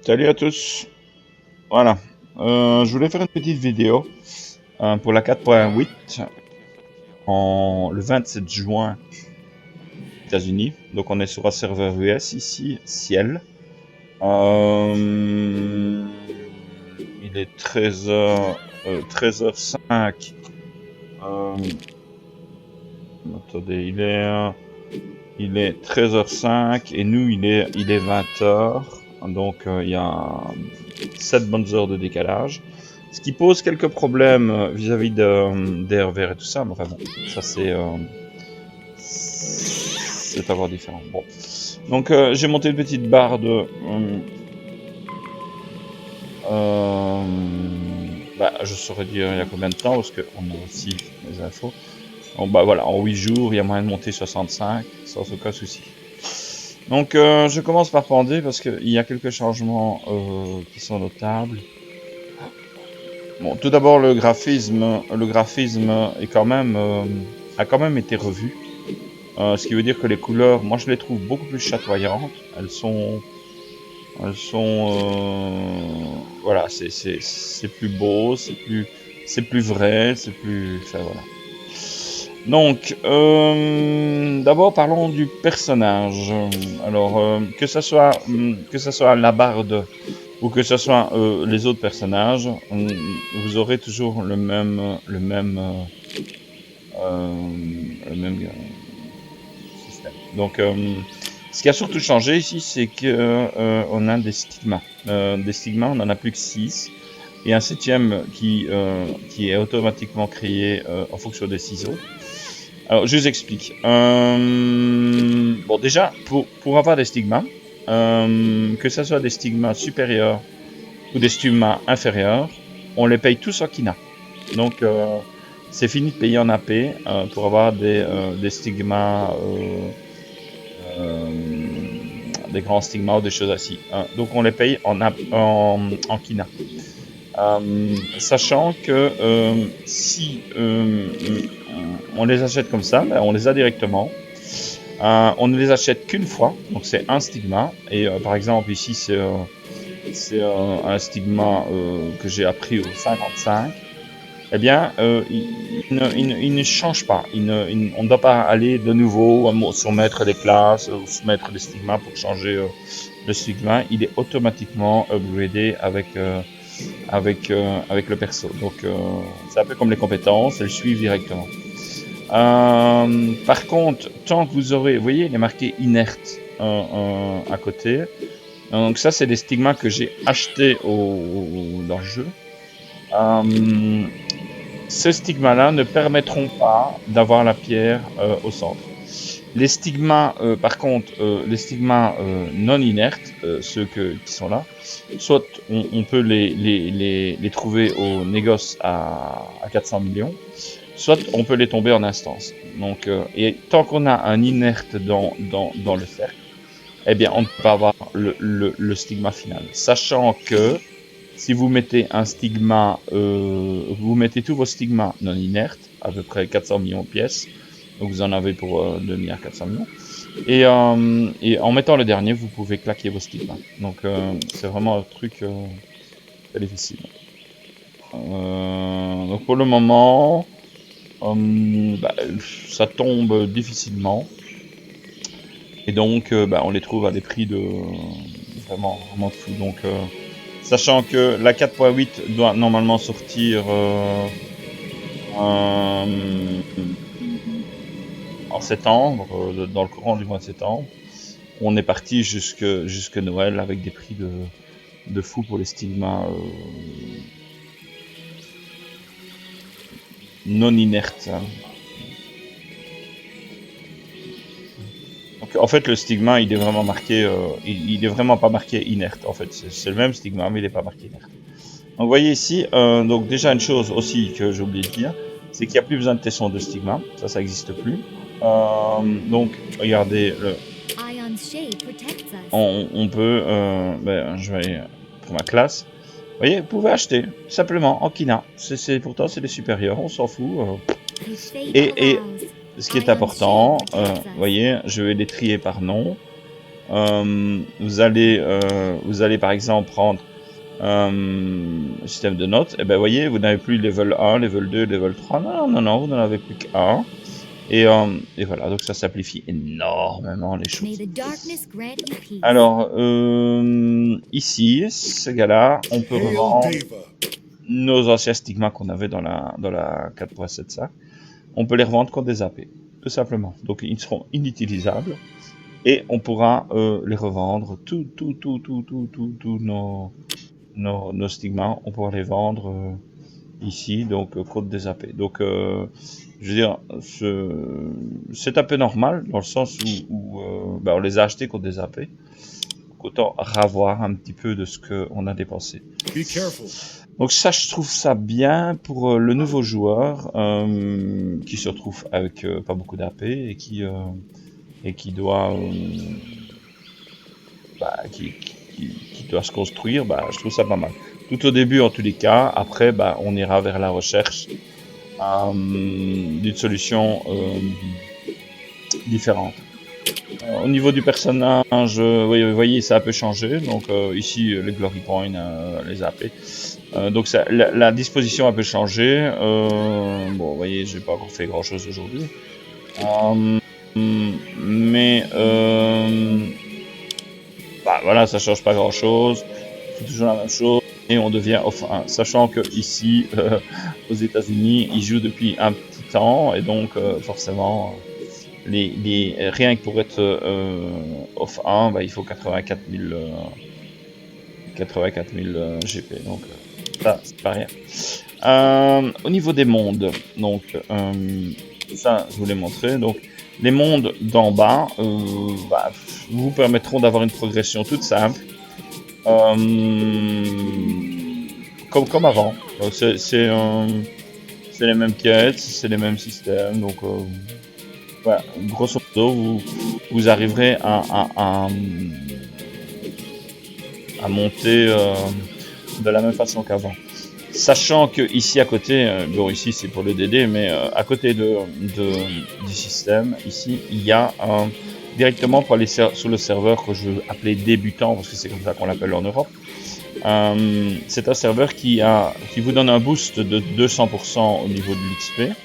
Salut à tous. Voilà. Je voulais faire une petite vidéo pour la 4.8 le 27 juin aux États-Unis. Donc on est sur un serveur US ici, Ciel. Il est 13h05. Attendez, il est 13h05 et nous il est 20h. Donc il y a 7 bonnes heures de décalage. Ce qui pose quelques problèmes vis-à-vis des RVR et tout ça, mais enfin bon, ça c'est encore différent. Bon. Donc j'ai monté une petite barre de je saurais dire il y a combien de temps, parce qu'on a aussi les infos. Bon, bah voilà, en 8 jours, il y a moyen de monter 65 sans aucun souci. Donc je commence par Pandé parce qu'il y a quelques changements qui sont notables. Bon, tout d'abord le graphisme est a quand même été revu. Ce qui veut dire que les couleurs, moi je les trouve beaucoup plus chatoyantes. Elles sont voilà, c'est plus beau, c'est plus vrai, c'est plus, enfin voilà. Donc, d'abord parlons du personnage. Alors, que ça soit Labarde ou que ce soit les autres personnages, vous aurez toujours le même système. Donc, ce qui a surtout changé ici, c'est que on a des stigmas. Des stigmas, on en a plus que 6. Et un 7e qui est automatiquement créé en fonction des ciseaux. Alors, je vous explique. Bon, déjà, pour avoir des stigmas, que ce soit des stigmas supérieurs ou des stigmas inférieurs, on les paye tous en Kina. Donc, c'est fini de payer en AP pour avoir des stigmas, des grands stigmas ou des choses ainsi. Donc, on les paye en Kina. Sachant que si on les achète comme ça, on les a directement. On ne les achète qu'une fois, donc c'est un stigma. Et par exemple ici c'est un stigma que j'ai appris au 55. Eh bien, il ne change pas. On ne doit pas aller de nouveau soumettre des classes ou soumettre des stigmas pour changer le stigma. Il est automatiquement upgradé avec le perso. Donc c'est un peu comme les compétences, elles suivent directement. Par contre, tant que vous aurez, vous voyez, il est marqué inerte à côté. Donc ça, c'est des stigmas que j'ai achetés dans le jeu. Ces stigmas-là ne permettront pas d'avoir la pierre au centre. Les stigmas, par contre, les stigmas non inertes, ceux qui sont là, soit on peut les trouver au négoce à 400 millions, soit on peut les tomber en instance. Donc, et tant qu'on a un inerte dans le cercle, eh bien, on ne peut pas avoir le stigma final. Sachant que si vous mettez un stigma, vous mettez tous vos stigmas non inertes, à peu près 400 millions de pièces, donc vous en avez pour 2 milliards 400 millions. Et en mettant le dernier, vous pouvez claquer vos stigmas. Donc c'est vraiment un truc très difficile. Donc pour le moment, ça tombe difficilement. Et donc on les trouve à des prix de vraiment fou. Donc sachant que la 4.8 doit normalement sortir en septembre, dans le courant du mois de septembre. On est parti jusque Noël avec des prix de fou pour les stigmas non inertes. Donc, en fait, le stigma, il est vraiment marqué, il est vraiment pas marqué inerte. En fait, c'est le même stigma, mais il n'est pas marqué inerte. Donc, vous voyez ici, donc déjà une chose aussi que j'ai oublié de dire, c'est qu'il n'y a plus besoin de tesson de stigma, ça n'existe plus. Donc, regardez, on peut, je vais pour ma classe. Vous voyez, vous pouvez acheter simplement en Kina. Pourtant c'est des supérieurs, on s'en fout. Et ce qui est important, vous voyez, je vais les trier par nom. vous allez par exemple prendre système de notes, et ben voyez, vous n'avez plus level 1, level 2, level 3, non, vous n'en avez plus qu'un. Et voilà, donc ça simplifie énormément les choses. Alors, ici, ce gars-là, on peut revendre nos anciens stigmas qu'on avait dans la 4.75. On peut les revendre contre des AP, tout simplement. Donc ils seront inutilisables et on pourra les revendre. Tous nos stigmas, on pourra les vendre ici, donc contre des AP. Donc je veux dire, c'est un peu normal dans le sens où on les a achetés contre des AP. Autant ravoir un petit peu de ce qu'on a dépensé. Donc ça, je trouve ça bien pour le nouveau joueur qui se retrouve avec pas beaucoup d'AP et qui doit qui doit se construire. Je trouve ça pas mal. Tout au début, en tous les cas. Après, on ira vers la recherche d'une solution différente. Au niveau du personnage, vous voyez, ça a un peu changé. Donc ici, les Glory Points, les AP. Donc la disposition a un peu changé. Bon, vous voyez, j'ai pas encore fait grand chose aujourd'hui. Mais voilà, ça change pas grand chose. C'est toujours la même chose. Et on devient off-1. Sachant que ici, aux États-Unis, ils jouent depuis un petit temps. Et donc, forcément, rien que pour être off-1, il faut 84 000 GP. Donc, ça, c'est pas rien. Au niveau des mondes, donc, ça, je vous l'ai montré. Donc, les mondes d'en bas vous permettront d'avoir une progression toute simple. Comme avant. C'est les mêmes quêtes, c'est les mêmes systèmes. Donc, voilà, grosso modo, vous arriverez à monter de la même façon qu'avant. Sachant que ici à côté, bon ici c'est pour le DD, mais à côté du système, ici il y a directement pour aller sur le serveur que je veux appeler débutant, parce que c'est comme ça qu'on l'appelle en Europe. C'est un serveur qui vous donne un boost de 200% au niveau de l'XP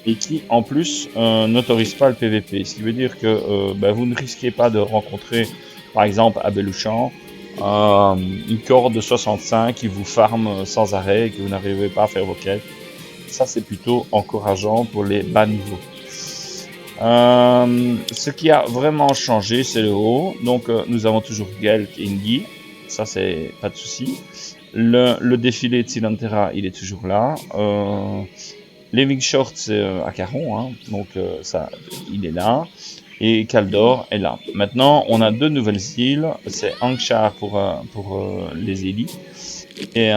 et qui en plus n'autorise pas le PVP, ce qui veut dire que vous ne risquez pas de rencontrer par exemple à Belouchan une corde de 65 qui vous farme sans arrêt et que vous n'arrivez pas à faire vos quêtes. Ça c'est plutôt encourageant pour les bas niveaux. Ce qui a vraiment changé, c'est le haut. Donc nous avons toujours Gelk et Ingi, ça c'est pas de souci. Le défilé de Silantera, il est toujours là. Living Short, c'est à Caron, hein. Donc ça, il est là. Et Kaldor est là. Maintenant, on a deux nouvelles îles. C'est Angshar pour les élites et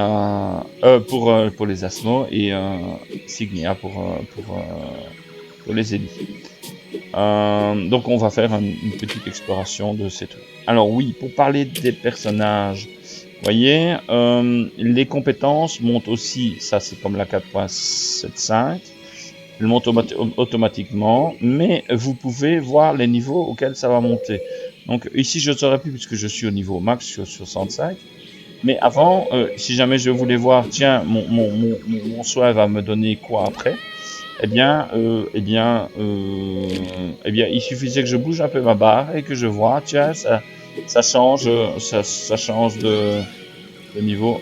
pour les Asmos et Signia pour les élites. Donc on va faire une petite exploration de ces trucs. Alors oui, pour parler des personnages, vous voyez, les compétences montent aussi, ça c'est comme la 4.75, elles montent automatiquement, mais vous pouvez voir les niveaux auxquels ça va monter. Donc ici je ne saurais plus puisque je suis au niveau max sur 65, mais avant, si jamais je voulais voir, tiens, mon soin va me donner quoi après, eh bien, il suffisait que je bouge un peu ma barre et que je vois, tiens, ça change de niveau.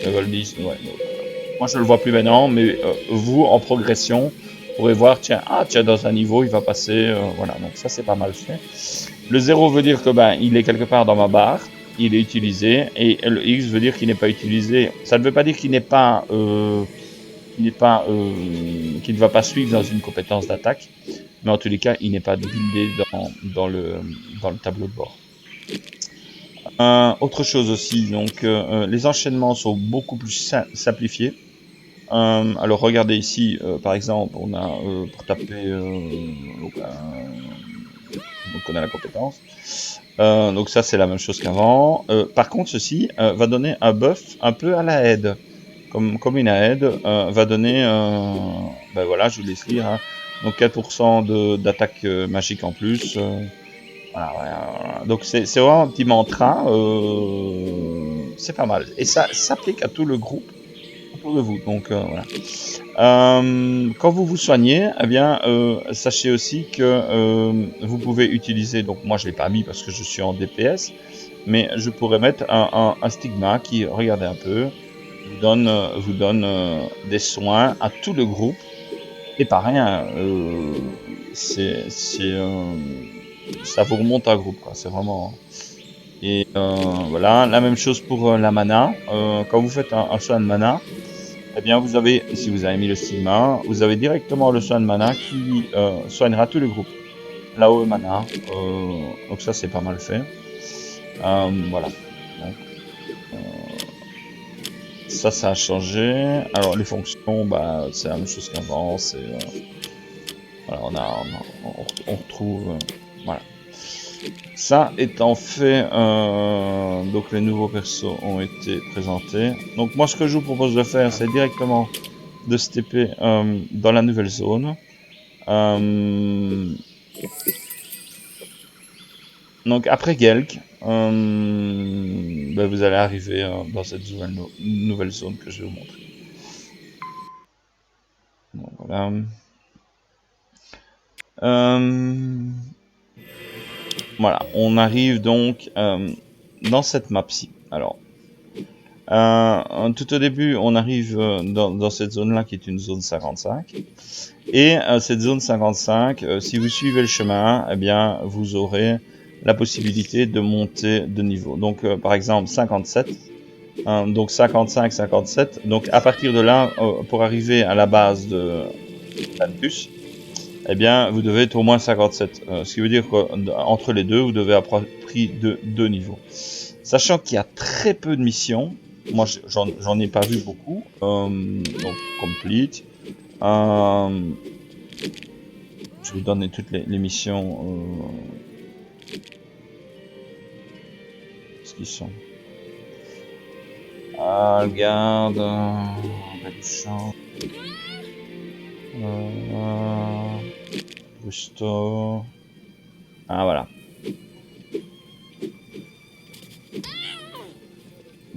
Level 10, ouais. Moi, je le vois plus maintenant, mais vous, en progression, pourrez voir, tiens, dans un niveau, il va passer, voilà. Donc ça, c'est pas mal fait. Le 0 veut dire que il est quelque part dans ma barre, il est utilisé, et le X veut dire qu'il n'est pas utilisé. Ça ne veut pas dire qu'il n'est pas qui ne va pas suivre dans une compétence d'attaque, mais en tous les cas, il n'est pas buildé dans le tableau de bord. Autre chose aussi, donc les enchaînements sont beaucoup plus simplifiés. Alors regardez ici, par exemple, on a pour taper, donc on a la compétence. Donc ça c'est la même chose qu'avant. Par contre, ceci va donner un buff un peu à la aide. Comme une aide va donner, voilà, je vous laisse lire, hein. Donc 4% d'attaque magique en plus, Voilà, voilà. Donc c'est vraiment un petit mantra, c'est pas mal. Et ça s'applique à tout le groupe autour de vous. Donc voilà. Quand vous vous soignez, eh bien, sachez aussi que vous pouvez utiliser, donc moi je l'ai pas mis parce que je suis en DPS, mais je pourrais mettre un stigma qui, regardez un peu, vous donne des soins à tout le groupe. Et pas rien, ça vous remonte un groupe, quoi. C'est vraiment. Et voilà, la même chose pour la mana. Quand vous faites un soin de mana, eh bien vous avez, si vous avez mis le stigma, vous avez directement le soin de mana qui soignera tout le groupe. Là-haut mana, donc ça c'est pas mal fait. Voilà. Donc, ça a changé. Alors les fonctions, bah c'est la même chose qu'avant. Voilà, on retrouve. Voilà. Ça étant fait, donc les nouveaux persos ont été présentés. Donc moi ce que je vous propose de faire, c'est directement de se TP dans la nouvelle zone. Donc après Gelk, ben, vous allez arriver dans cette nouvelle zone que je vais vous montrer. Donc, voilà. Voilà, on arrive donc dans cette map-ci. Alors, tout au début, on arrive dans cette zone-là qui est une zone 55. Et cette zone 55, si vous suivez le chemin, eh bien, vous aurez la possibilité de monter de niveau. Donc, par exemple, 57. Donc 55, 57. Donc, à partir de là, pour arriver à la base de Plantus, eh bien, vous devez être au moins 57. Ce qui veut dire qu'entre les deux, vous devez avoir pris deux niveaux. Sachant qu'il y a très peu de missions, moi j'en ai pas vu beaucoup, donc complete. Je vais vous donner toutes les missions. Ce qu'ils sont. Regarde. Baluchon. Busto. Ah voilà.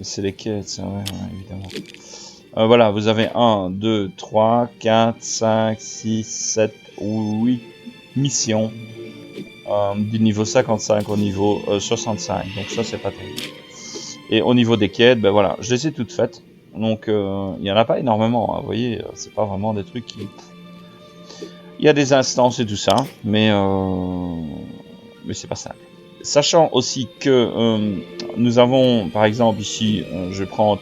C'est les quêtes, c'est vrai, évidemment. Voilà, vous avez 1, 2, 3, 4, 5, 6, 7, 8 missions du niveau 55 au niveau 65. Donc ça, c'est pas terrible. Et au niveau des quêtes, ben voilà, je les ai toutes faites. Donc il n'y en a pas énormément, hein, vous voyez, c'est pas vraiment des trucs qui... Il y a des instances et tout ça, mais c'est pas simple. Sachant aussi que nous avons, par exemple, ici, je vais prendre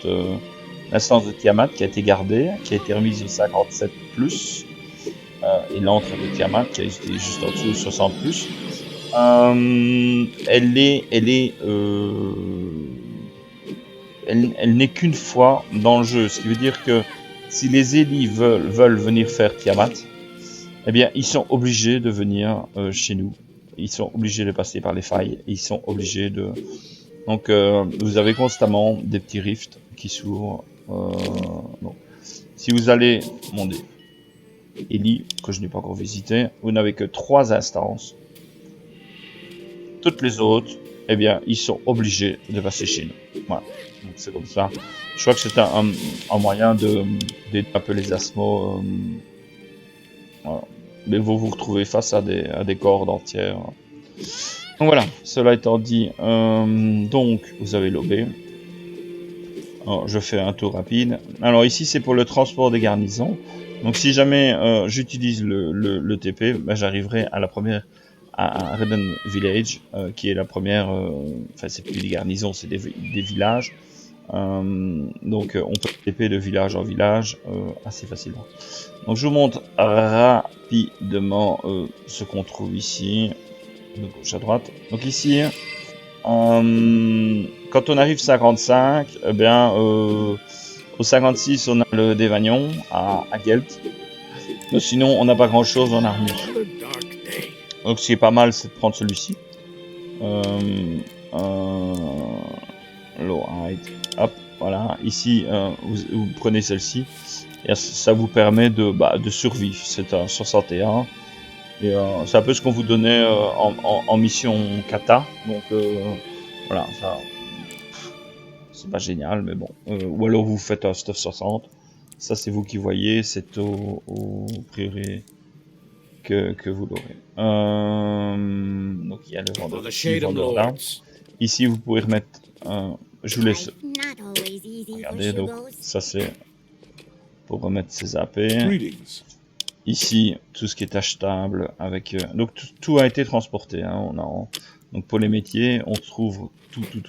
l'instance de Tiamat qui a été gardée, qui a été remise au 57+, et l'antre de Tiamat qui a été juste en dessous, 60+. Elle n'est qu'une fois dans le jeu, ce qui veut dire que si les élis veulent venir faire Tiamat, eh bien, ils sont obligés de venir chez nous. Ils sont obligés de passer par les failles. Ils sont obligés de... Donc, vous avez constamment des petits rifts qui s'ouvrent. Donc, si vous allez... Mon Dieu. Eli, que je n'ai pas encore visité, vous n'avez que 3 instances. Toutes les autres, eh bien, ils sont obligés de passer chez nous. Voilà. Donc, c'est comme ça. Je crois que c'est un moyen d'aider un peu les asmos. Voilà. Mais vous vous retrouvez face à des cordes entières. Donc voilà, cela étant dit, donc vous avez l'OB. Alors, je fais un tour rapide. Alors ici c'est pour le transport des garnisons. Donc si jamais j'utilise le TP, ben, j'arriverai à la première, à Redden Village, qui est la première, enfin c'est plus des garnisons, c'est des villages. Donc on peut TP de village en village assez facilement. Donc je vous montre rapidement ce qu'on trouve ici, de gauche à droite. Donc ici, quand on arrive 55, eh bien au 56 on a le Dévagnon à Gelt. Mais sinon on n'a pas grand chose en armure. Donc ce qui est pas mal c'est de prendre celui-ci. Low height. Hop, voilà. Ici vous prenez celle-ci. Et ça vous permet de survivre. C'est un 61. Et c'est un peu ce qu'on vous donnait en mission kata. Donc voilà, ça c'est pas génial, mais bon. Ou alors vous faites un stuff 60. Ça c'est vous qui voyez, c'est au priori que vous l'aurez. Donc il y a le vendeur ici, vendeur là. Ici vous pouvez remettre. Je vous laisse. Regardez, donc ça c'est pour remettre ses AP. Ici, tout ce qui est achetable avec... donc tout a été transporté. Hein, donc pour les métiers, on trouve tout. Il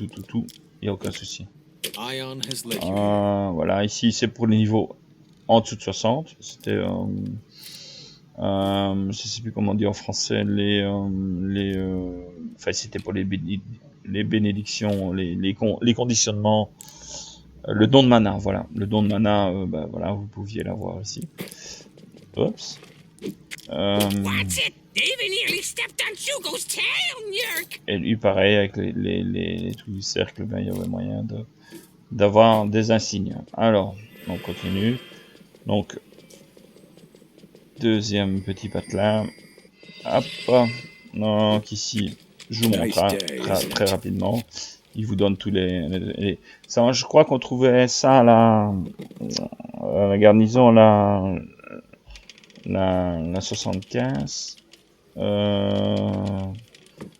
n'y a aucun souci. Voilà, ici c'est pour les niveaux en dessous de 60. C'était... je sais plus comment on dit en français. Enfin, c'était pour les bénédictions, les conditionnements. Le don de mana, voilà. Le don de mana, voilà, vous pouviez l'avoir ici. Oups. Et lui, pareil, avec les trucs du cercle, il y avait moyen d'avoir des insignes. Alors, on continue. Donc, deuxième petit patelin. Hop. Donc, ici, je vous montre très rapidement. Il vous donne tous les... Ça, je crois qu'on trouvait ça à la garnison, la 75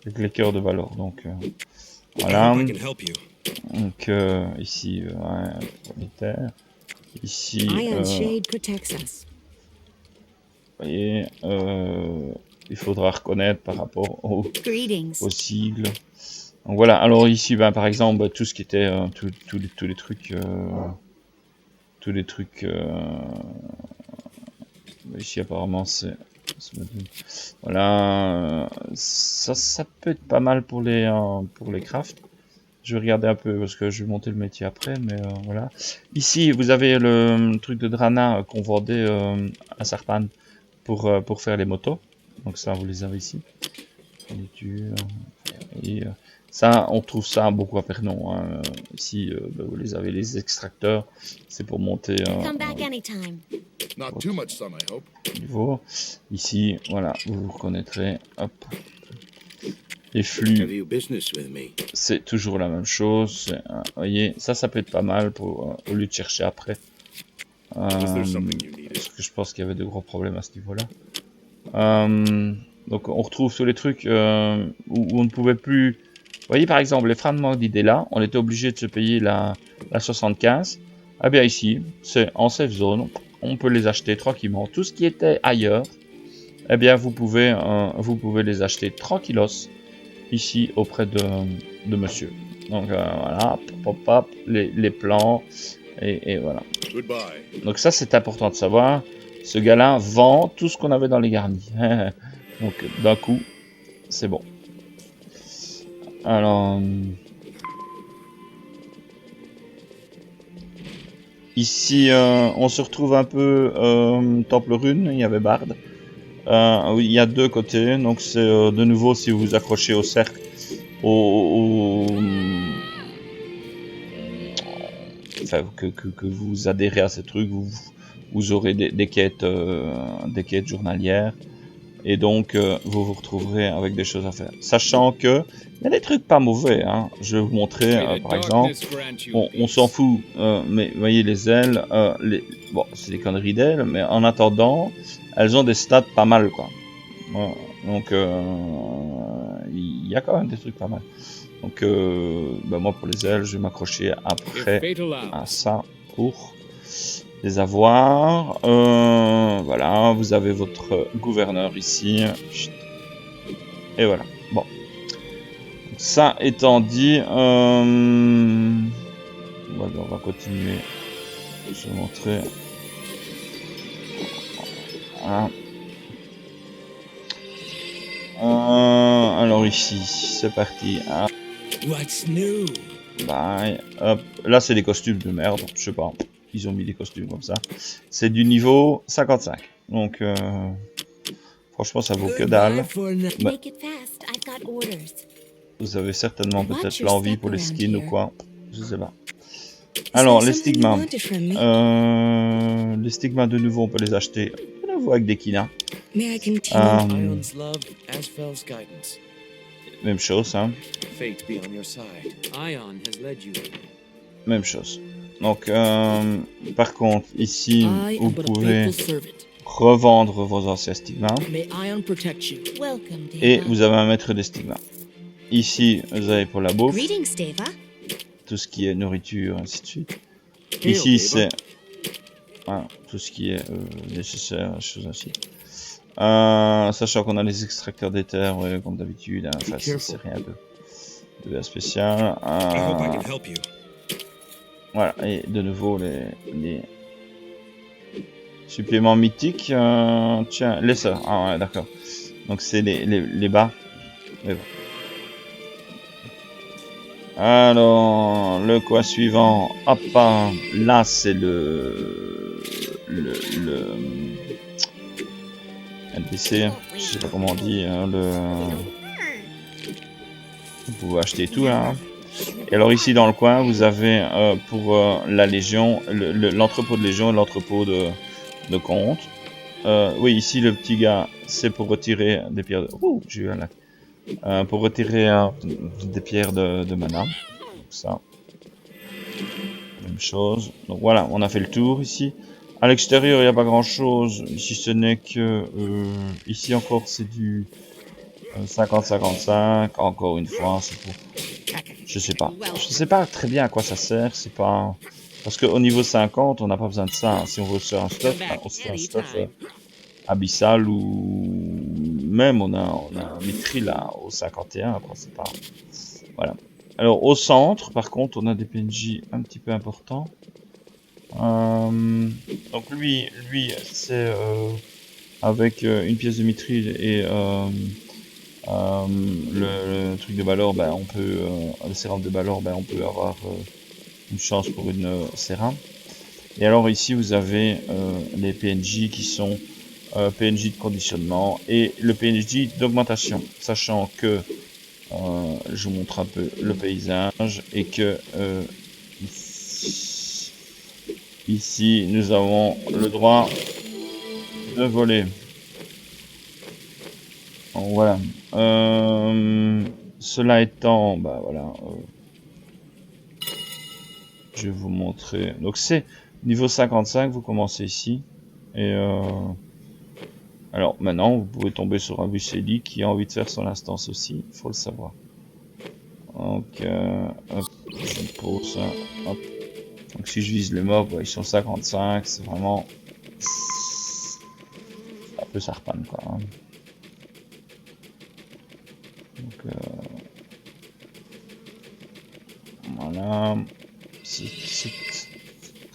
avec les cœurs de valeur. Donc voilà. Donc ici militaire. Ici vous voyez, il faudra reconnaître par rapport aux sigles. Donc voilà, alors ici par exemple tout ce qui était tous les trucs ici apparemment c'est voilà, ça peut être pas mal pour les crafts. Je vais regarder un peu parce que je vais monter le métier après, mais voilà. Ici vous avez le truc de Drana qu'on vendait à Sarpan pour faire les motos. Donc ça vous les avez ici. Et ça, on trouve ça beaucoup à Pernon. Hein. Ici, vous les avez, les extracteurs. C'est pour monter niveau. Ici, voilà, vous reconnaîtrez. Hop. Les flux, c'est toujours la même chose. Vous voyez, ça peut être pas mal pour, au lieu de chercher après. Parce que je pense qu'il y avait de gros problèmes à ce niveau-là. Donc on retrouve tous les trucs où on ne pouvait plus... Vous voyez par exemple les fragments d'idées là, on était obligé de se payer la 75. Ah bien ici, c'est en safe zone, on peut les acheter tranquillement. Tout ce qui était ailleurs, eh bien vous pouvez les acheter tranquillos ici auprès de monsieur. Donc voilà, pop, les plans et voilà. Donc ça c'est important de savoir. Ce gars-là vend tout ce qu'on avait dans les garnis. Donc d'un coup, c'est bon. Alors ici, on se retrouve un peu Temple Rune. Il y avait Bard. Il y a deux côtés. Donc c'est de nouveau si vous vous accrochez au cercle, enfin, que vous adhérez à ces trucs, vous aurez des quêtes journalières. Et donc, vous vous retrouverez avec des choses à faire. Sachant que il y a des trucs pas mauvais. Hein. Je vais vous montrer, par exemple. On s'en fout, mais vous voyez les ailes. Bon, c'est des conneries d'ailes, mais en attendant, elles ont des stats pas mal, quoi. Voilà. Donc, il y a quand même des trucs pas mal. Donc, moi, pour les ailes, je vais m'accrocher après à ça pour les avoir. Voilà, vous avez votre gouverneur ici. Et voilà. Bon. Ça étant dit, on va continuer. Je vais montrer. Voilà. Alors ici, c'est parti. What's new? Bye. Hop. Là, c'est des costumes de merde. Je sais pas. Ils ont mis des costumes comme ça. C'est du niveau 55. Donc, franchement, ça vaut que dalle. Mais vous avez certainement peut-être l'envie pour les skins ou quoi. Je sais pas. Alors, les stigmas. Les stigmas, de nouveau, on peut les acheter. nouveau avec Dekina. May I continue? Ion's love, Asfel's guidance. Même chose, hein. Fate be on your side. Ion has led you. Même chose. Donc, par contre, ici, I vous am but a pouvez faithful servant. revendre vos anciens stigmas. May Ion protect you. Welcome, Deva. Et vous avez un maître des stigmas. Ici, vous avez pour la bouffe, Greetings, Deva. tout ce qui est nourriture, ainsi de suite. Hail, Ici, Deva. c'est voilà, tout ce qui est nécessaire, choses ainsi. Sachant qu'on a les extracteurs d'éther, ouais, comme d'habitude, hein, enfin, c'est rien de bien spécial. I hope I can help you. Voilà, et de nouveau les suppléments mythiques. Tiens, les sœurs. Ah ouais, d'accord. Donc c'est les bas. Mais bon. Alors, le quoi suivant. Hop, là c'est le NPC, je sais pas comment on dit, hein, vous pouvez acheter tout là. Hein. Et alors ici dans le coin, vous avez pour la Légion, l'entrepôt de Légion et l'entrepôt de compte. Oui, ici le petit gars, c'est pour retirer des pierres de... Ouh, j'ai eu un lac. Pour retirer des pierres de mana. Donc ça. Même chose. Donc voilà, on a fait le tour ici. À l'extérieur, il n'y a pas grand chose, si ce n'est que ici encore c'est du 50-55. Encore une fois, c'est pour... Je sais pas très bien à quoi ça sert. C'est pas parce qu'au niveau 50, on n'a pas besoin de ça. Hein. Si on veut se faire un stuff, on se fait un stuff abyssal ou même on a un mithril là au 51. Quoi, c'est pas... Voilà. Alors au centre, par contre, on a des PNJ un petit peu importants. Donc lui c'est avec une pièce de mithril et le truc de Balor, ben on peut le sérum de Balor, ben on peut avoir une chance pour une sérum. Et alors ici vous avez les PNJ qui sont PNJ de conditionnement et le PNJ d'augmentation, sachant que je vous montre un peu le paysage et que ici, nous avons le droit de voler. Donc, voilà. Cela étant, bah voilà. Je vais vous montrer. Donc c'est niveau 55, vous commencez ici. Et alors maintenant, vous pouvez tomber sur un Buceli qui a envie de faire son instance aussi. Il faut le savoir. Donc, hop, je pose ça. Hop. Donc si je vise les mobs, ouais, ils sont 55, c'est vraiment un peu sarpan quoi. Hein. Donc voilà, c'est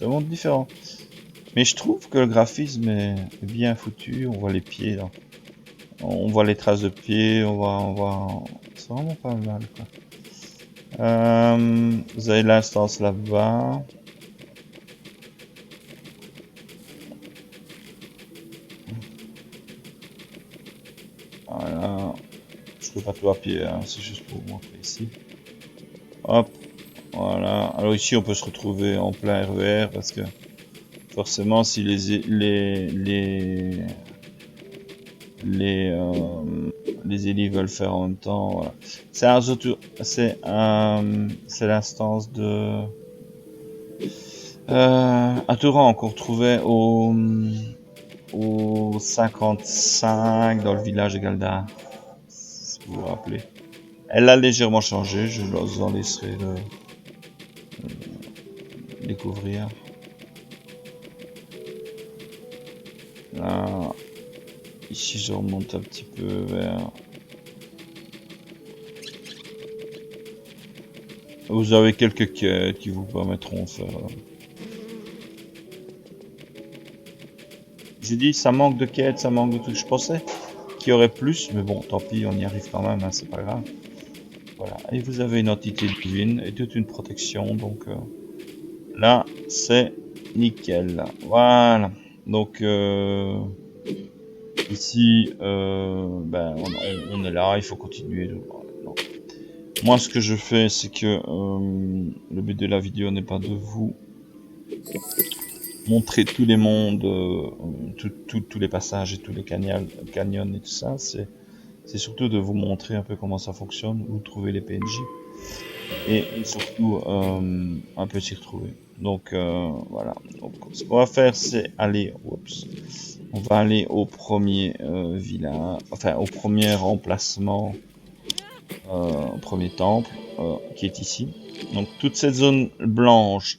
vraiment différent. Mais je trouve que le graphisme est bien foutu. On voit les pieds, là. On voit les traces de pieds, on voit, c'est vraiment pas mal quoi. Vous avez l'instance là-bas. Voilà, je peux pas tout à pied, hein. C'est juste pour vous montrer ici. Hop, voilà. Alors ici on peut se retrouver en plein RER parce que forcément si les élis veulent faire en même temps, voilà. C'est l'instance de à Touran qu'on retrouvait au 55 dans le village de Galdar, si vous vous rappelez. Elle a légèrement changé, je vous en laisserai découvrir. Là, ici je remonte un petit peu vers... Vous avez quelques quêtes qui vous permettront de faire... J'ai dit ça manque de quêtes, ça manque de trucs. Je pensais qu'il y aurait plus, mais bon, tant pis, on y arrive quand même, hein, c'est pas grave. Voilà, et vous avez une entité divine et toute une protection, donc là, c'est nickel. Voilà, donc ici, ben, on est là, il faut continuer. Non. Moi, ce que je fais, c'est que le but de la vidéo n'est pas de vous montrer tous les mondes, tous les passages et tous les canyons et tout ça. C'est surtout de vous montrer un peu comment ça fonctionne, où trouver les PNJ et surtout un peu s'y retrouver. Donc voilà. Donc, ce qu'on va faire, c'est aller, on va aller au premier village, enfin au premier emplacement, au premier temple qui est ici. Donc toute cette zone blanche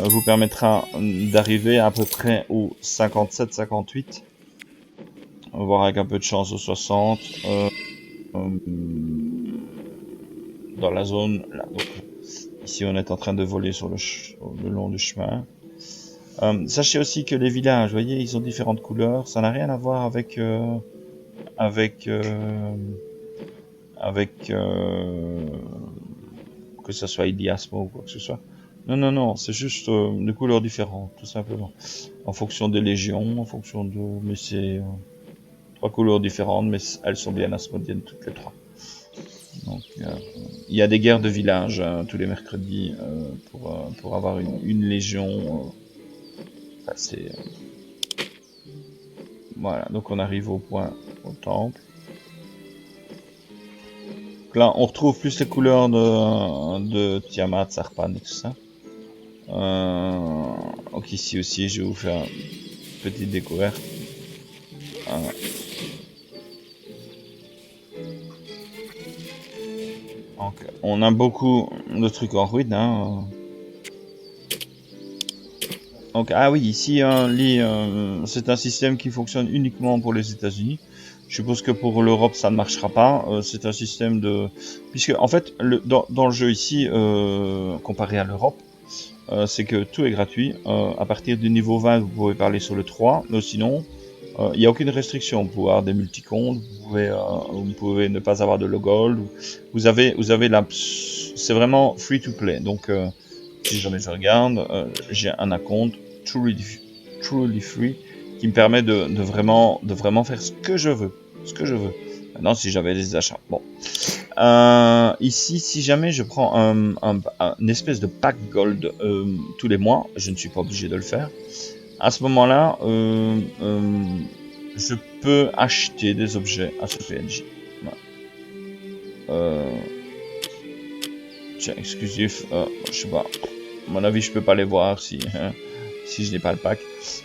vous permettra d'arriver à peu près au 57-58, voire avec un peu de chance au 60, dans la zone là. Donc, ici on est en train de voler sur le long du chemin. Sachez aussi que les villages, vous voyez, ils ont différentes couleurs. Ça n'a rien à voir avec que ça soit Iliasmo ou quoi que ce soit. Non, c'est juste des couleurs différentes, tout simplement. En fonction des légions, en fonction de... Mais c'est 3 couleurs différentes, mais elles sont bien asmodiennes toutes les 3. Donc, il y a des guerres de village tous les mercredis pour avoir une légion. C'est... Voilà, donc on arrive au temple. Donc là, on retrouve plus les couleurs de Tiamat, Sarpan et tout ça. Donc ici aussi, je vais vous faire une petite découverte. Donc, on a beaucoup de trucs en ruine. Hein. Donc, ah oui, ici, c'est un système qui fonctionne uniquement pour les États-Unis. Je suppose que pour l'Europe, ça ne marchera pas. C'est un système de... Puisque, en fait, dans le jeu ici, comparé à l'Europe, c'est que tout est gratuit. À partir du niveau 20, vous pouvez parler sur le 3. Mais sinon, il n'y a aucune restriction. Vous pouvez avoir des multicomptes, vous pouvez ne pas avoir de logold. Vous avez c'est vraiment free to play. Donc, si jamais je regarde, j'ai un account truly free qui me permet de vraiment faire ce que je veux. Maintenant, si j'avais des achats. Bon. Ici, si jamais je prends une espèce de pack gold tous les mois, je ne suis pas obligé de le faire. À ce moment-là, je peux acheter des objets à ce PNJ. Voilà. Tiens, exclusif, je sais pas. À mon avis, je peux pas les voir si je n'ai pas le pack.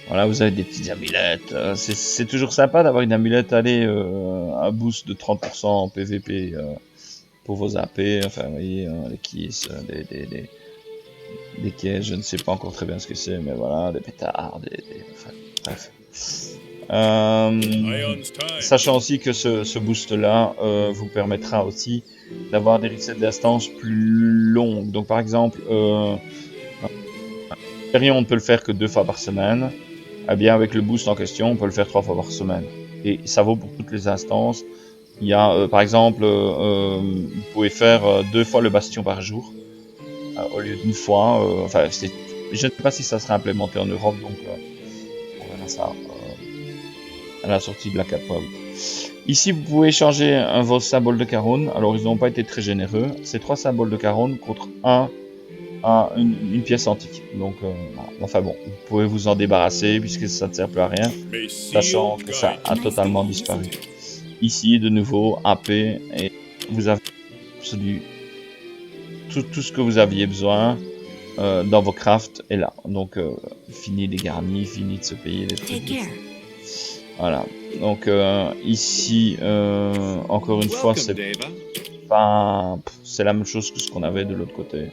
Voilà, vous avez des petites amulettes. C'est toujours sympa d'avoir une amulette, un boost de 30% en PVP pour vos AP. Enfin, vous voyez, les keys, des caisses, je ne sais pas encore très bien ce que c'est, mais voilà, des pétards, enfin, bref. Sachant aussi que ce boost-là vous permettra aussi d'avoir des resets d'instance plus longues. Donc, par exemple, on ne peut le faire que 2 fois par semaine. Eh bien, avec le boost en question, on peut le faire 3 fois par semaine. Et ça vaut pour toutes les instances. Il y a, par exemple, vous pouvez faire 2 fois le bastion par jour, au lieu d'une fois. Enfin, je ne sais pas si ça sera implémenté en Europe, donc on verra ça à la sortie de la 4.8. Ici, vous pouvez changer vos symboles de Caron. Alors, ils n'ont pas été très généreux. C'est 3 symboles de Caron contre une pièce antique. Donc, enfin bon, vous pouvez vous en débarrasser puisque ça ne sert plus à rien, sachant que ça a totalement disparu. Ici, de nouveau, AP, et vous avez tout ce que vous aviez besoin dans vos crafts est là. Donc, fini les garnis, fini de se payer les trucs. Voilà. Donc, ici, encore une fois, c'est la même chose que ce qu'on avait de l'autre côté.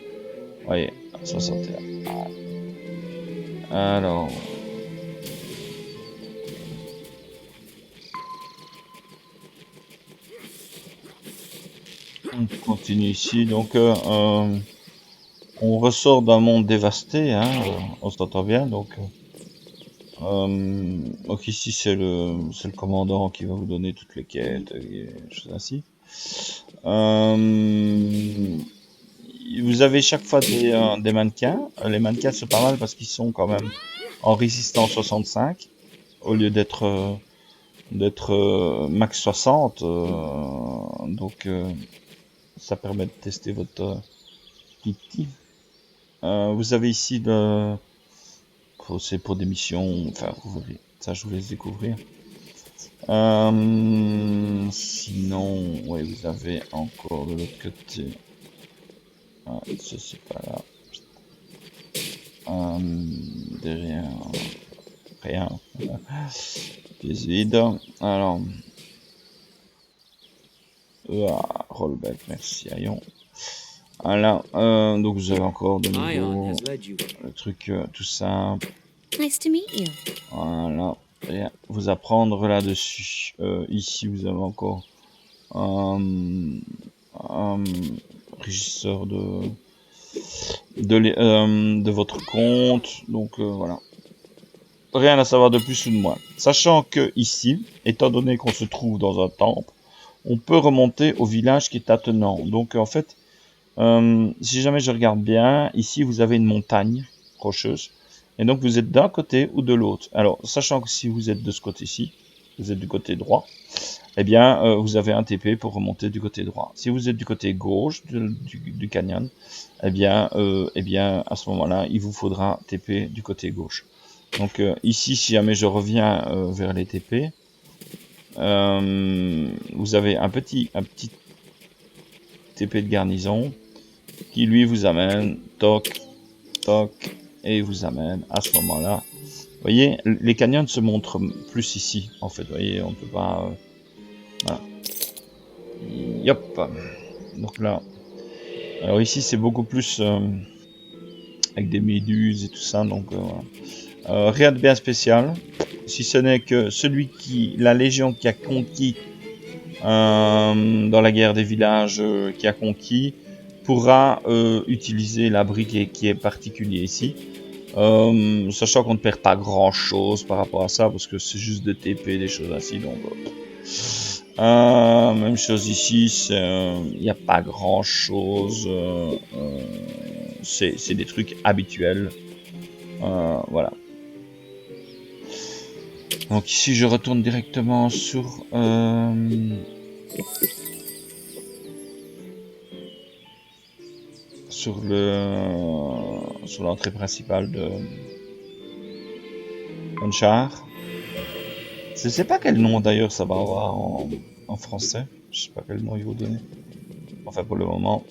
Vous voyez, 61. Alors... on continue ici, donc on ressort d'un monde dévasté, hein, on s'entend bien, donc ici c'est le commandant qui va vous donner toutes les quêtes et choses ainsi. Vous avez chaque fois des mannequins. Les mannequins c'est pas mal parce qu'ils sont quand même en résistance 65 au lieu d'être max 60, donc ça permet de tester votre Kitty. Vous avez ici c'est pour des missions, enfin, ça je vous laisse découvrir. Sinon, ouais, vous avez encore de l'autre côté. Ah, ça c'est pas là. Derrière, rien. Pièce vide. Alors, rollback, merci, Ayon. Voilà, donc vous avez encore de Ion nouveau has led you. le truc tout simple. Nice to meet you. Voilà, rien vous apprendre là-dessus. Ici, vous avez encore un régisseur de votre compte. Donc voilà. Rien à savoir de plus ou de moins. Sachant que ici, étant donné qu'on se trouve dans un temple, on peut remonter au village qui est attenant. Donc en fait, si jamais je regarde bien, ici vous avez une montagne rocheuse. Et donc vous êtes d'un côté ou de l'autre. Alors, sachant que si vous êtes de ce côté-ci, vous êtes du côté droit, eh bien vous avez un TP pour remonter du côté droit. Si vous êtes du côté gauche du canyon, eh bien à ce moment-là, il vous faudra TP du côté gauche. Donc ici, si jamais je reviens vers les TP, vous avez un petit TP de garnison qui lui vous amène toc toc et vous amène à ce moment-là. Vous voyez, les canyons se montrent plus ici en fait. Vous voyez, on peut pas. Voilà. Yop. Donc là, alors ici c'est beaucoup plus avec des méduses et tout ça. Donc voilà. Rien de bien spécial, si ce n'est que la légion qui a conquis dans la guerre des villages, qui a conquis, pourra utiliser l'abri qui est particulier ici. Sachant qu'on ne perd pas grand chose par rapport à ça, parce que c'est juste des TP, des choses ainsi. Donc, même chose ici, il n'y a pas grand chose. C'est des trucs habituels. Voilà. Donc ici je retourne directement sur l'entrée principale de Onchar. Je sais pas quel nom d'ailleurs ça va avoir en français. Je sais pas quel nom ils vont donner. Enfin pour le moment.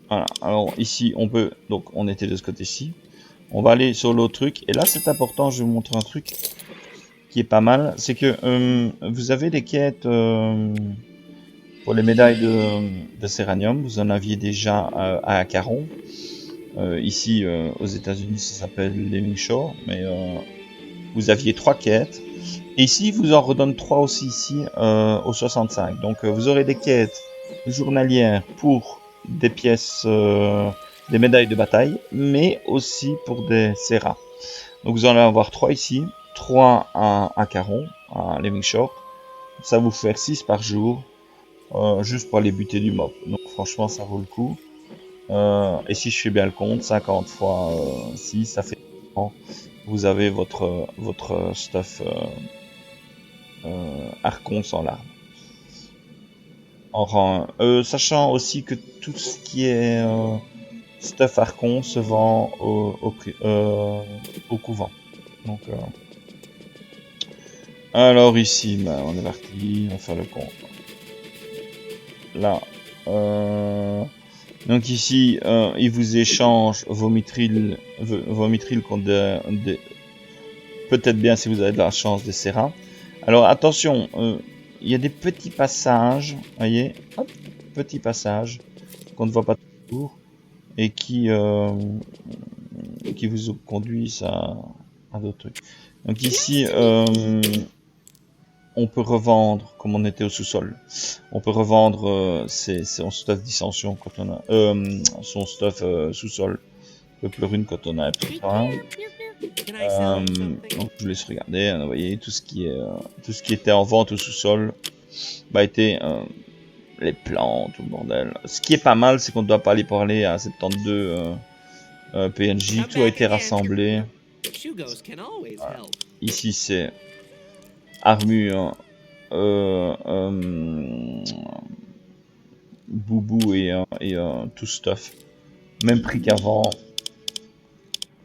Voilà. Alors ici on peut, donc on était de ce côté-ci. On va aller sur l'autre truc. Et là c'est important, je vais vous montrer un truc qui est pas mal. C'est que vous avez des quêtes pour les médailles de Séranium. Vous en aviez déjà à Acaron. Ici aux États-Unis ça s'appelle Living Shore. Mais vous aviez 3 quêtes. Et ici vous en redonne 3 aussi ici au 65. Donc vous aurez des quêtes journalières pour des pièces, des médailles de bataille, mais aussi pour des Serras. Donc vous en allez avoir 3 ici, 3 à Caron, à Living Shore. Ça vous fait 6 par jour, juste pour aller buter du mob. Donc franchement ça vaut le coup. Et si je fais bien le compte, 50 fois 6, ça fait 100. Vous avez votre stuff Archon sans larmes. En rang 1. Sachant aussi que tout ce qui est stuff Archon se vend au couvent. Donc, alors ici, ben, on est parti, on va faire le compte. Là, donc ici, il vous échange vos mitrils contre peut-être bien si vous avez de la chance des Serras. Alors attention, il y a des petits passages, voyez, hop, petits passages qu'on ne voit pas toujours et qui vous conduisent à d'autres trucs. Donc ici, on peut revendre, comme on était au sous-sol, on peut revendre son stuff dissension quand on a son stuff sous-sol, peuple rune quand on a plus rien. Donc je vous laisse regarder, hein, vous voyez tout ce qui était en vente au sous-sol était les plantes, tout le bordel. Ce qui est pas mal, c'est qu'on ne doit pas aller parler à 72 PNJ, tout a été rassemblé. Voilà. Ici c'est armure, boubou et tout stuff, même prix qu'avant.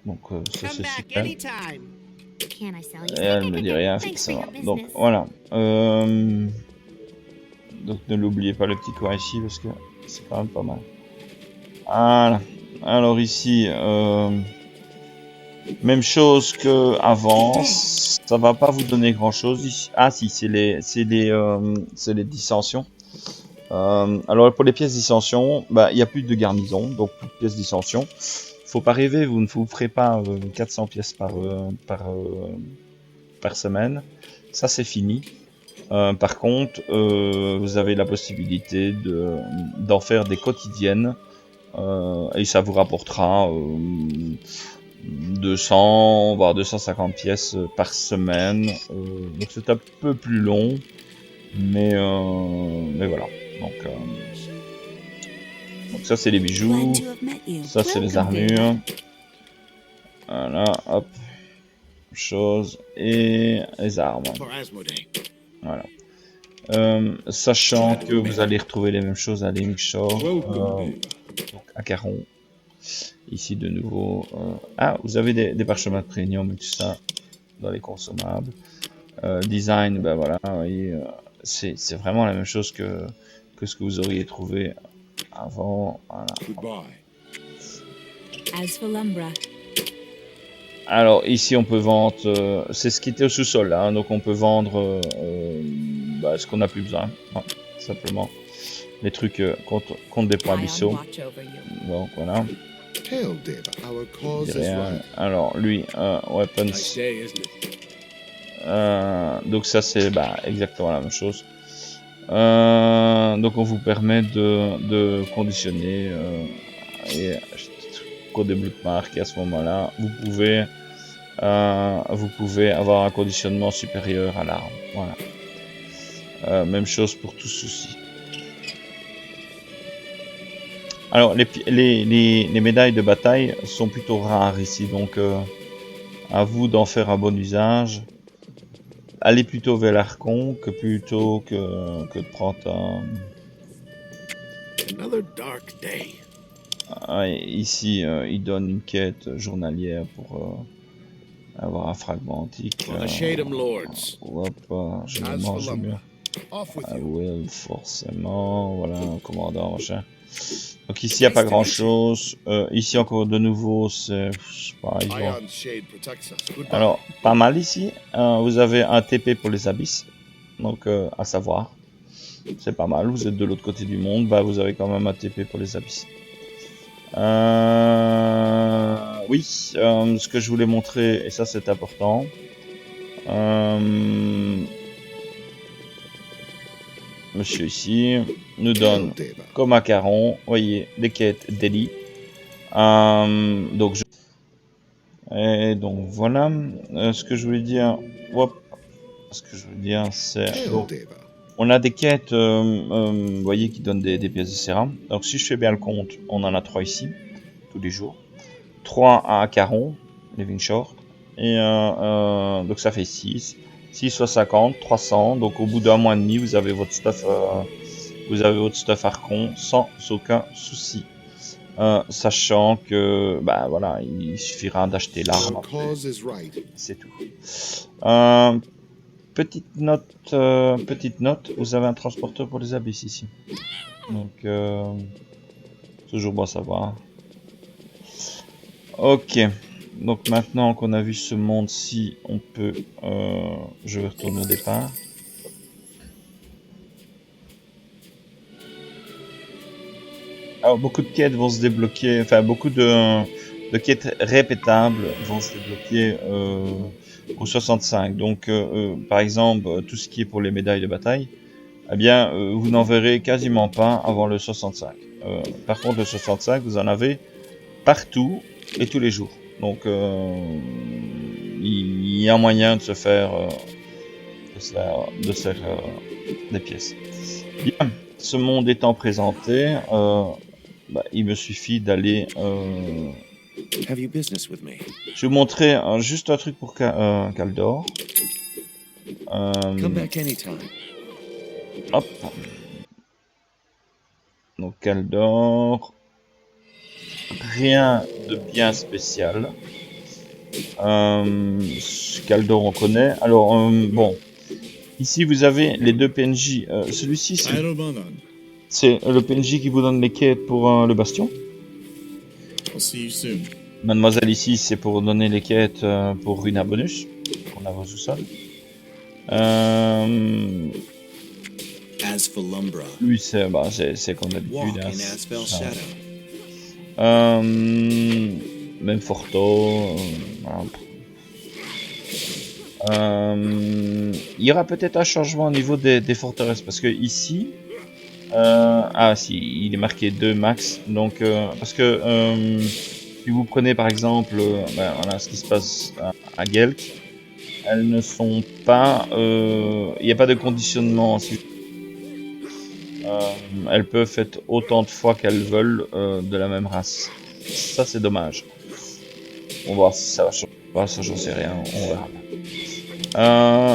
Donc ça Come c'est back super. anytime. Can I sell you Et elle me dit rien, Thanks ça for va. your Donc business. voilà. Donc ne l'oubliez pas le petit coin ici parce que c'est quand même pas mal. Voilà. Alors ici, même chose que avant. Ça va pas vous donner grand chose ici. Ah si, c'est les dissensions. Alors pour les pièces dissension, bah il y a plus de garnison, donc plus de pièces dissension. Faut pas rêver, vous ne vous ferez pas 400 pièces par semaine. Ça c'est fini. Par contre, vous avez la possibilité d'en faire des quotidiennes et ça vous rapportera 200 voire 250 pièces par semaine. Donc c'est un peu plus long, mais voilà. Donc ça c'est les bijoux, Glad to have met you. ça c'est les Welcome, Deva. armures. Voilà, hop, choses et les armes. For Asmodee. Voilà. Sachant que vous allez retrouver les mêmes choses à Linkshore, donc à Caron. Ici de nouveau. Ah, vous avez des parchemins de premium et tout ça dans les consommables. Design, ben voilà, vous voyez, c'est vraiment la même chose que ce que vous auriez trouvé avant. Voilà. Goodbye. As for Lumbra, Alors ici on peut vendre, c'est ce qui était au sous-sol là, hein, donc on peut vendre ce qu'on n'a plus besoin, hein, simplement les trucs contre des points I on abyssaux. watch over you. Donc voilà. Hail, Deva. Our Je cause is dirais, right. alors lui, weapons. Nice day, isn't it? Donc ça c'est exactement la même chose. Donc on vous permet de conditionner et code des marques et à ce moment-là vous pouvez avoir un conditionnement supérieur à l'arme. Voilà. Même chose pour tout ceci. Alors les médailles de bataille sont plutôt rares ici, donc à vous d'en faire un bon usage. Allez plutôt vers l'Archon plutôt que de prendre Another dark day. ici il donne une quête journalière pour avoir un fragment antique. For the Shadem Lords. Hop, je As le for mange Lumbra. bien. Off with Ah you. ouais, forcément, voilà, un commandant, machin. Donc ici, il n'y a pas grand-chose. Ici, encore de nouveau, c'est pas évident. Ion's shade protects us. Goodbye. Alors, pas mal ici. Vous avez un TP pour les abysses. Donc, à savoir. C'est pas mal. Vous êtes de l'autre côté du monde. Bah, vous avez quand même un TP pour les abysses. Oui, ce que je voulais montrer, et ça c'est important. Monsieur ici nous donne, Hail, Deva. comme à Caron, voyez, des quêtes d'élite. Et donc voilà. Ce que je voulais dire, c'est Hail, donc, Deva. on a des quêtes, vous voyez, qui donnent des pièces de sérum. Donc si je fais bien le compte, on en a 3 ici, tous les jours. 3 à Caron, Living Shore. Et donc ça fait 6. 6 fois 50, 300. Donc au bout d'un mois et demi, vous avez votre stuff, Archon sans aucun souci. Sachant que, voilà, il suffira d'acheter l'arme. Our cause is right. C'est tout. Petite note, vous avez un transporteur pour les abysses ici. Donc, toujours bon à savoir. Ok. Donc maintenant qu'on a vu ce monde-ci, on peut... je vais retourner au départ. Alors beaucoup de quêtes vont se débloquer, enfin beaucoup de quêtes répétables vont se débloquer au 65. Donc par exemple, tout ce qui est pour les médailles de bataille, eh bien vous n'en verrez quasiment pas avant le 65. Par contre le 65, vous en avez partout et tous les jours. Donc il y a moyen de se faire des pièces. Bien, ce monde étant présenté, il me suffit d'aller. Have you business with me? Je vais vous montrer juste un truc pour Kaldor. Come back anytime. Hop. Donc Kaldor. Rien de bien spécial. Caldor, on connaît. Alors, bon. Ici, vous avez les deux PNJ. Celui-ci, c'est le PNJ qui vous donne les quêtes pour le bastion. I'll see you soon. Mademoiselle, ici, c'est pour donner les quêtes pour Runa Bonus. On a reçu ça. As for Lumbra, Lui, c'est comme walk d'habitude. in Hein, Asphalt Shadow. même Forto. Voilà. Il y aura peut-être un changement au niveau des forteresses parce que ici, ah si, il est marqué 2 max. Donc parce que si vous prenez par exemple, voilà ce qui se passe à Gelk, elles ne sont pas, il n'y a pas de conditionnement. Elles peuvent être autant de fois qu'elles veulent de la même race. Ça c'est dommage. On va voir si ça va changer. Ça j'en sais rien, on verra.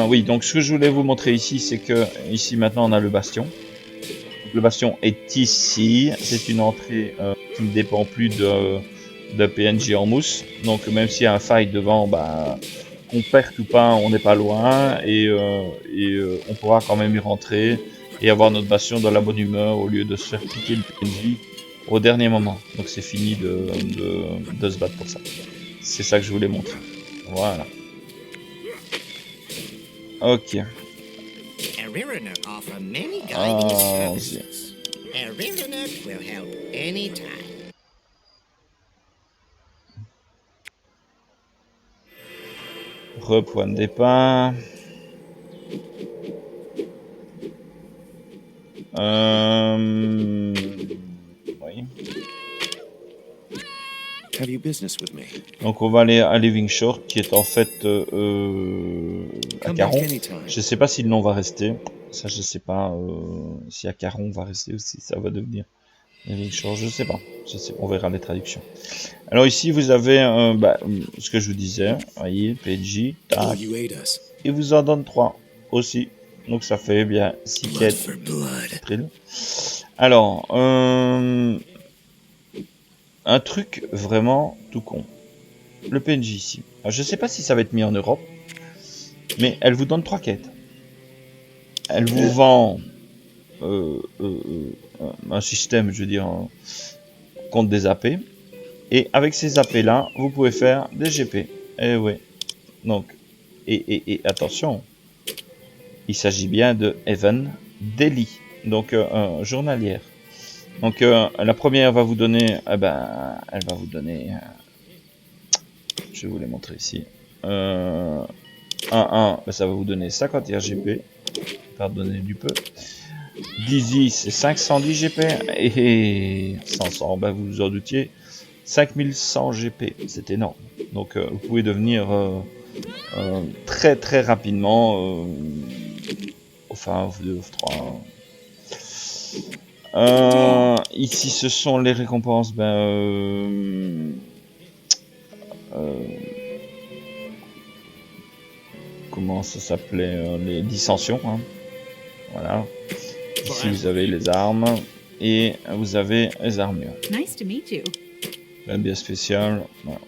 Oui, donc ce que je voulais vous montrer ici, c'est que ici maintenant on a le bastion. Donc, le bastion est ici. C'est une entrée qui ne dépend plus de PNJ en mousse. Donc même s'il y a un fight devant, bah, qu'on perde ou pas, on n'est pas loin et on pourra quand même y rentrer et avoir notre bastion dans la bonne humeur au lieu de se faire piquer le PNJ au dernier moment. Donc c'est fini de se battre pour ça. C'est ça que je voulais montrer. Voilà. Ok. Ariranet offer many guiding Ah, services. Ariranet will help anytime. Point de départ. Oui. Have you business with me? Donc on va aller à Living Short qui est en fait à Come back Caron. anytime. Je sais pas si le nom va rester. Ça je sais pas si à Caron va rester ou si ça va devenir Living Short. Je sais pas. On verra les traductions. Alors ici vous avez ce que je vous disais. Voyez, PNJ. Oh, Tac. you ate us. Il vous en donne 3 aussi. Donc ça fait bien 6 Blood quêtes. for blood. Trill. Alors, un truc vraiment tout con. Le PNJ ici. Alors, je sais pas si ça va être mis en Europe, mais elle vous donne 3 quêtes. Elle vous vend un système, je veux dire, contre des AP. Et avec ces AP là, vous pouvez faire des GP. Eh ouais. Donc, et attention, il s'agit bien de Even Daily, donc journalière. Donc la première va vous donner, elle va vous donner, je vais vous les montrer ici. 1, ça va vous donner 50 RGP, pardonnez du peu. Dizzy c'est 510 GP et 500, vous vous en doutiez, 5100 GP, c'est énorme. Donc vous pouvez devenir très très rapidement, enfin vous 3. Ici ce sont les récompenses, comment ça s'appelait, les dissensions, hein. Voilà. Ici vous avez les armes et vous avez les armures. Nice to meet you. La bière spéciale. Voilà.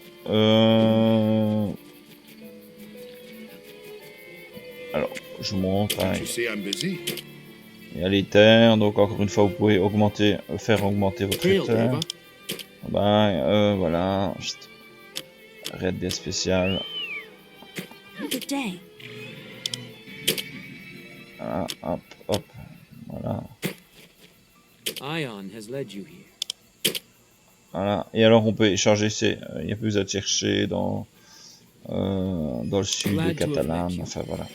Alors je vous montre. Hein. You see I'm busy. Il y a les terres, donc encore une fois vous pouvez faire augmenter votre terre. Voilà. Raid bien spécial. Good day. Ah, hop. Voilà. Ion has led you here. Voilà. Et alors on peut échanger il n'y a plus besoin de chercher dans le sud de Catalan. Enfin voilà.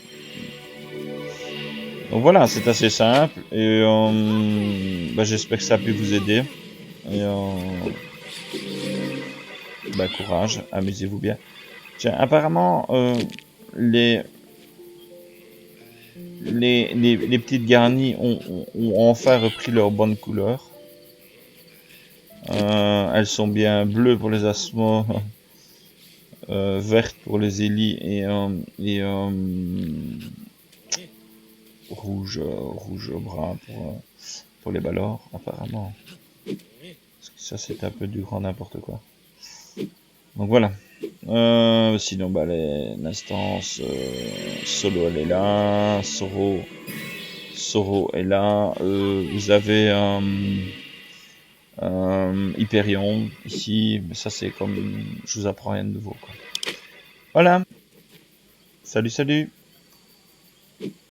Donc voilà, c'est assez simple et j'espère que ça a pu vous aider. Et courage, amusez-vous bien. Tiens, apparemment les petites garnies ont enfin repris leur bonne couleur. Elles sont bien bleues pour les asthmos, vertes pour les élis et rouge brun pour les balors apparemment. Parce que ça c'est un peu du grand n'importe quoi. Donc voilà. Sinon, bah, l'instance Solo, elle est là. Soro est là. Vous avez Hyperion ici. Mais ça, c'est comme... Je vous apprends rien de nouveau, quoi. Voilà. Salut, salut.